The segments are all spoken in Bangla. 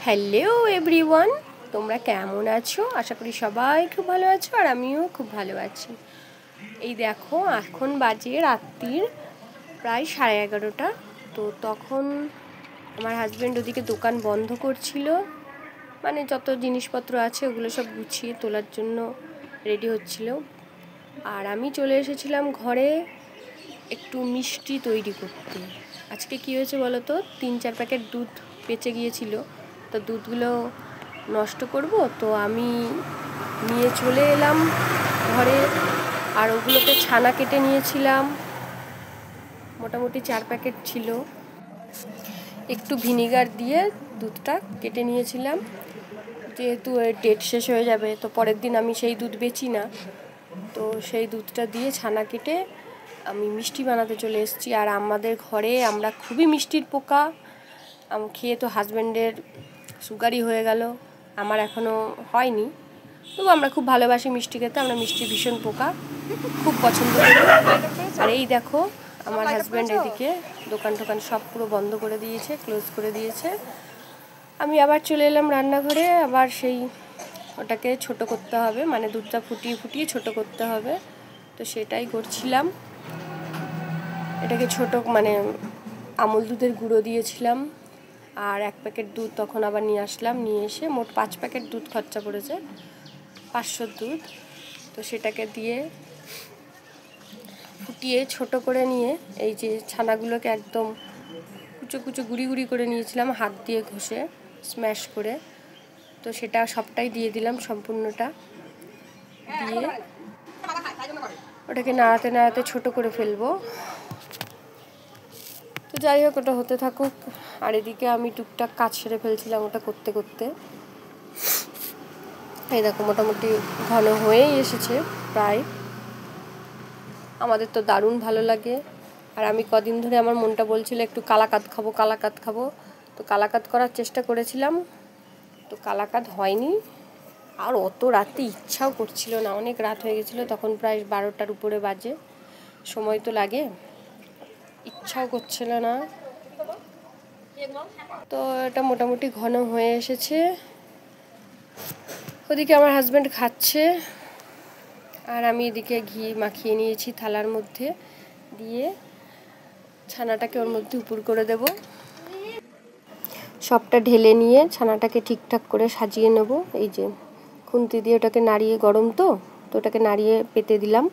হ্যালো এভরিওয়ান, তোমরা কেমন আছো? আশা করি সবাই খুব ভালো আছো আর আমিও খুব ভালো আছি। এই দেখো, এখন বাজে রাত্রির প্রায় 11:30। তো তখন আমার হাজব্যান্ড ওদিকে দোকান বন্ধ করছিল, মানে যত জিনিসপত্র আছে ওগুলো সব গুছিয়ে তোলার জন্য রেডি হচ্ছিল। আর আমি চলে এসেছিলাম ঘরে একটু মিষ্টি তৈরি করতে। আজকে কী হয়েছে বলো তো, 3-4 প্যাকেট দুধ বেঁচে গিয়েছিল, তো দুধগুলো নষ্ট করব, তো আমি নিয়ে চলে এলাম ঘরে। আর ওগুলোতে ছানা কেটে নিয়েছিলাম, মোটামুটি 4 প্যাকেট ছিল। একটু ভিনিগার দিয়ে দুধটা কেটে নিয়েছিলাম, যেহেতু ডেট শেষ হয়ে যাবে, তো পরের দিন আমি সেই দুধ বেচি না, তো সেই দুধটা দিয়ে ছানা কেটে আমি মিষ্টি বানাতে চলে এসেছি। আর আমাদের ঘরে আমরা খুবই মিষ্টির পোকা, খেয়ে তো হাজব্যান্ডের সুগারই হয়ে গেল, আমার এখনও হয়নি, তবু আমরা খুব ভালোবাসি মিষ্টি খেতে, আমরা মিষ্টির ভীষণ পোকা, খুব পছন্দ করি। আর এই দেখো, আমার হাজব্যান্ড এদিকে দোকান সব পুরো বন্ধ করে দিয়েছে, ক্লোজ করে দিয়েছে। আমি আবার চলে এলাম রান্নাঘরে, আবার সেই ওটাকে ছোট করতে হবে, মানে দুধটা ফুটিয়ে ছোট করতে হবে, তো সেটাই করছিলাম। এটাকে ছোট, মানে আমুল দুধের গুঁড়ো দিয়েছিলাম, আর 1 প্যাকেট দুধ তখন আবার নিয়ে আসলাম, নিয়ে এসে মোট 5 প্যাকেট দুধ খরচা পড়েছে, 500 দুধ। তো সেটাকে দিয়ে ফুটিয়ে ছোট করে নিয়ে এই যে ছানাগুলোকে একদম কুচো গুঁড়ি করে নিয়েছিলাম, হাত দিয়ে ঘষে স্ম্যাশ করে, তো সেটা সবটাই দিয়ে দিলাম, সম্পূর্ণটা দিয়ে ওটাকে নাড়াতে ছোট করে ফেলবো। তো যাই হোক, ওটা হতে থাকুক। আর এদিকে আমি টুকটাক কাজ সেরে ফেলছিলাম ওটা করতে করতে। এই দেখো, মোটামুটি ঘন হয়েই এসেছে প্রায়। আমাদের তো দারুণ ভালো লাগে। আর আমি কদিন ধরে আমার মনটা বলছিল একটু কালাকাঁদ খাবো, তো কালাকাঁদ করার চেষ্টা করেছিলাম, তো কালাকাঁদ হয়নি। আর অত রাতে ইচ্ছাও করছিল না, অনেক রাত হয়ে গেছিলো, তখন প্রায় 12টার উপরে বাজে, সময় তো লাগে, ইচ্ছাও করছিল না। তো এটা মোটামুটি ঘন হয়ে এসেছে। ওদিকে আমার হাজব্যান্ড খাচ্ছে, আর আমি এদিকে ঘি মাখিয়ে নিয়েছি থালার মধ্যে, দিয়ে ছানাটাকে ওর মধ্যে উপর করে দেব। সবটা ঢেলে নিয়ে ছানাটাকে ঠিকঠাক করে সাজিয়ে নেব। এই যে খুন্তি দিয়ে ওটাকে নাড়িয়ে, গরম তো ওটাকে নাড়িয়ে পেতে দিলাম,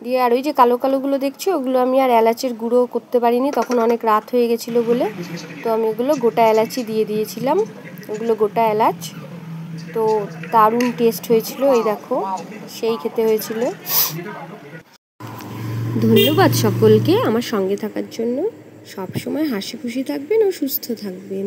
দিয়ে আর ওই যে কালোগুলো দেখছি, ওগুলো আমি আর এলাচের গুঁড়ো করতে পারিনি, তখন অনেক রাত হয়ে গেছিলো বলে, তো আমি ওগুলো গোটা এলাচি দিয়ে দিয়েছিলাম, ওগুলো গোটা এলাচ। তো দারুণ টেস্ট হয়েছিল, এই দেখো সেই খেতে হয়েছিল। ধন্যবাদ সকলকে আমার সঙ্গে থাকার জন্য। সব সময় হাসি খুশি থাকবেন ও সুস্থ থাকবেন।